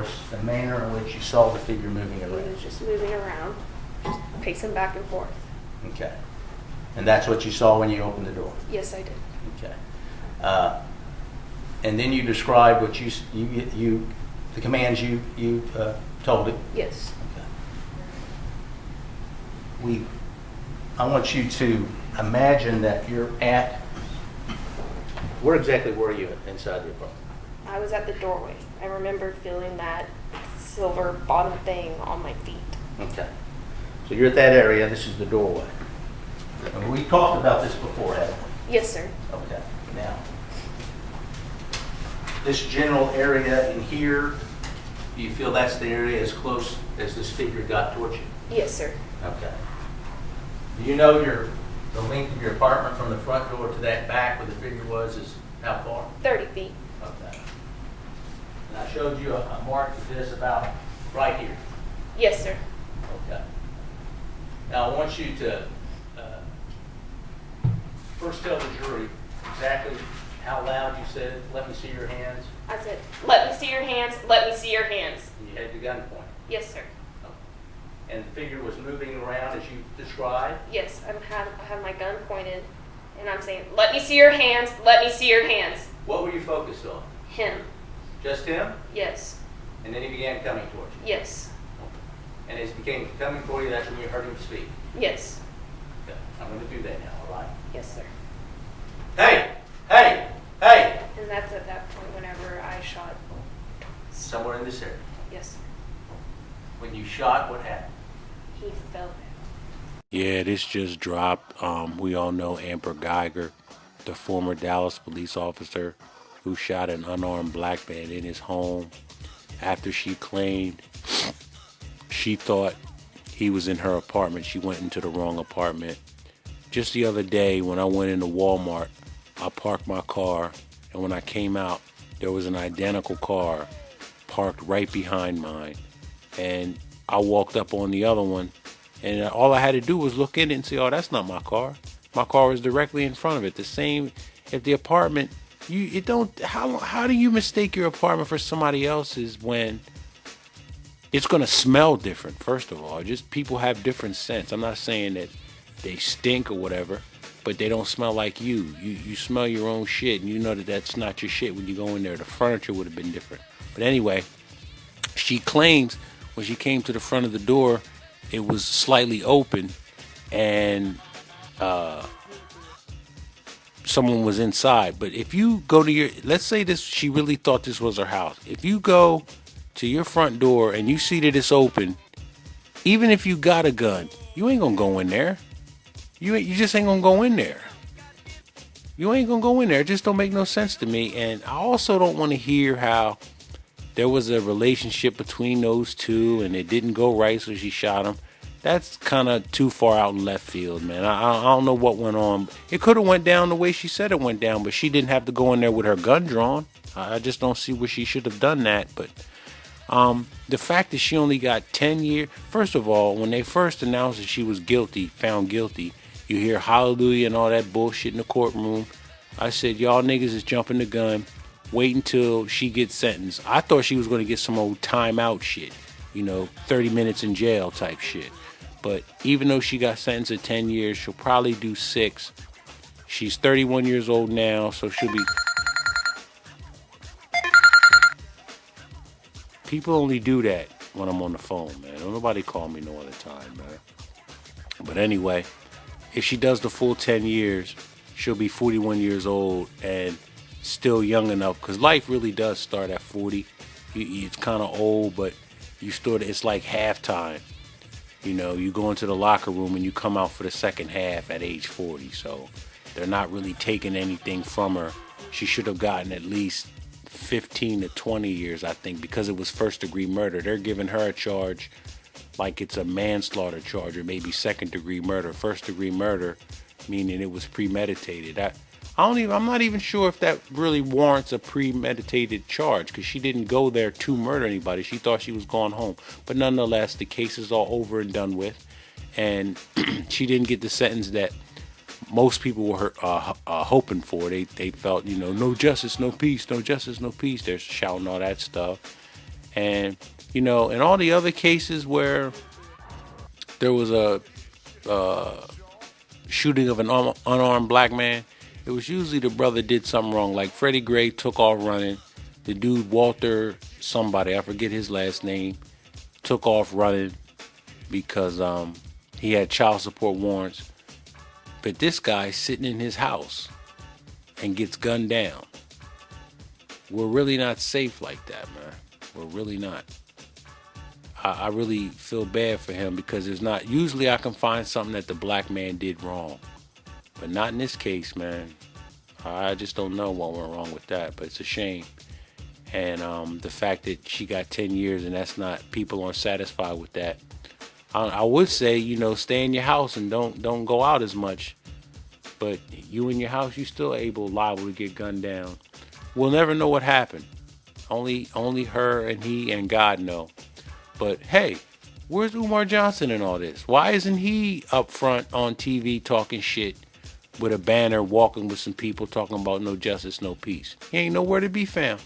us the manner in which you saw the figure moving He around. was just moving around, just pacing back and forth. Okay. And that's what you saw when you opened the door? Yes, I did. Okay. And then you described what the commands you told it? Yes. Okay. I want you to imagine that you're at, where exactly were you inside the apartment? I was at the doorway. I remember feeling that silver bottom thing on my feet. Okay. So you're at that area, this is the doorway. And we talked about this before, haven't we? Yes, sir. Okay. Now, this general area in here, do you feel that's the area as close as this figure got towards you? Yes, sir. Okay. Do you know the length of your apartment from the front door to that back where the figure was is how far? 30 feet. Okay. And I showed you a mark of this about right here. Yes, sir. Okay. Now I want you to first tell the jury exactly how loud you said, "Let me see your hands." I said, "Let me see your hands. Let me see your hands." And you had the gun pointed. Yes, sir. And the figure was moving around as you described? Yes, I have my gun pointed, and I'm saying, "Let me see your hands. Let me see your hands." What were you focused on? Him. Just him? Yes. And then he began coming towards you? Yes. And as he became coming for you, that's when you heard him speak? Yes. Okay. I'm going to do that now, all right? Yes, sir. Hey! Hey! Hey! And that's at that point whenever I shot. Somewhere in this area. Yes, sir. When you shot, what happened? He fell down. Yeah, this just dropped. We all know Amber Guyger, the former Dallas police officer who shot an unarmed black man in his home after she claimed she thought he was in her apartment. She went into the wrong apartment. Just the other day when I went into Walmart, I parked my car, and when I came out, there was an identical car parked right behind mine. And I walked up on the other one, and all I had to do was look in it and say, "Oh, that's not my car." My car was directly in front of it. The same, if the apartment, how do you mistake your apartment for somebody else's when it's going to smell different? First of all, just people have different scents. I'm not saying that they stink or whatever, but they don't smell like you. You smell your own shit, and you know that that's not your shit when you go in there. The furniture would have been different. But anyway, she claims when she came to the front of the door, it was slightly open, and someone was inside. But if you go to let's say this, she really thought this was her house. If you go to your front door and you see that it's open, even if you got a gun, you ain't gonna go in there. You just ain't gonna go in there. You ain't gonna go in there. It just don't make no sense to me. And I also don't want to hear how there was a relationship between those two and it didn't go right, so she shot him. That's kind of too far out in left field, man. I don't know what went on. It could have went down the way she said it went down, but she didn't have to go in there with her gun drawn. I just don't see where she should have done that. But the fact that she only got 10 years, first of all, when they first announced that she was found guilty, you hear hallelujah and all that bullshit in the courtroom. I said, y'all niggas is jumping the gun. Wait until she gets sentenced. I thought she was going to get some old timeout shit, 30 minutes in jail type shit. But even though she got sentenced to 10 years, she'll probably do 6. She's 31 years old now, so she'll be... People only do that when I'm on the phone, man. Don't nobody call me no other time, man. But anyway, if she does the full 10 years, she'll be 41 years old and still young enough, because life really does start at 40. It's kind of old, but it's like halftime. You go into the locker room and you come out for the second half at age 40. So they're not really taking anything from her. She should have gotten at least 15 to 20 years, I think, because it was first-degree murder. They're giving her a charge like it's a manslaughter charge or maybe second-degree murder. First-degree murder, meaning it was premeditated. I'm not even sure if that really warrants a premeditated charge, because she didn't go there to murder anybody. She thought she was going home. But nonetheless, the case is all over and done with. And she didn't get the sentence that most people were hoping for. They felt, no justice, no peace, no justice, no peace. They're shouting all that stuff. And, you know, in all the other cases where there was a shooting of an unarmed black man, it was usually the brother did something wrong. Like Freddie Gray took off running. The dude, Walter somebody, I forget his last name, took off running because he had child support warrants. But this guy sitting in his house and gets gunned down. We're really not safe like that, man. We're really not. I really feel bad for him because there's not. Usually I can find something that the black man did wrong, but not in this case, man. I just don't know what went wrong with that, but it's a shame. And the fact that she got 10 years and that's not, people aren't satisfied with that. I would say, you know, stay in your house and don't go out as much. But you in your house, you still liable to get gunned down. We'll never know what happened. Only her and he and God know. But hey, where's Umar Johnson in all this? Why isn't he up front on TV talking shit with a banner, walking with some people talking about no justice, no peace? He ain't nowhere to be found.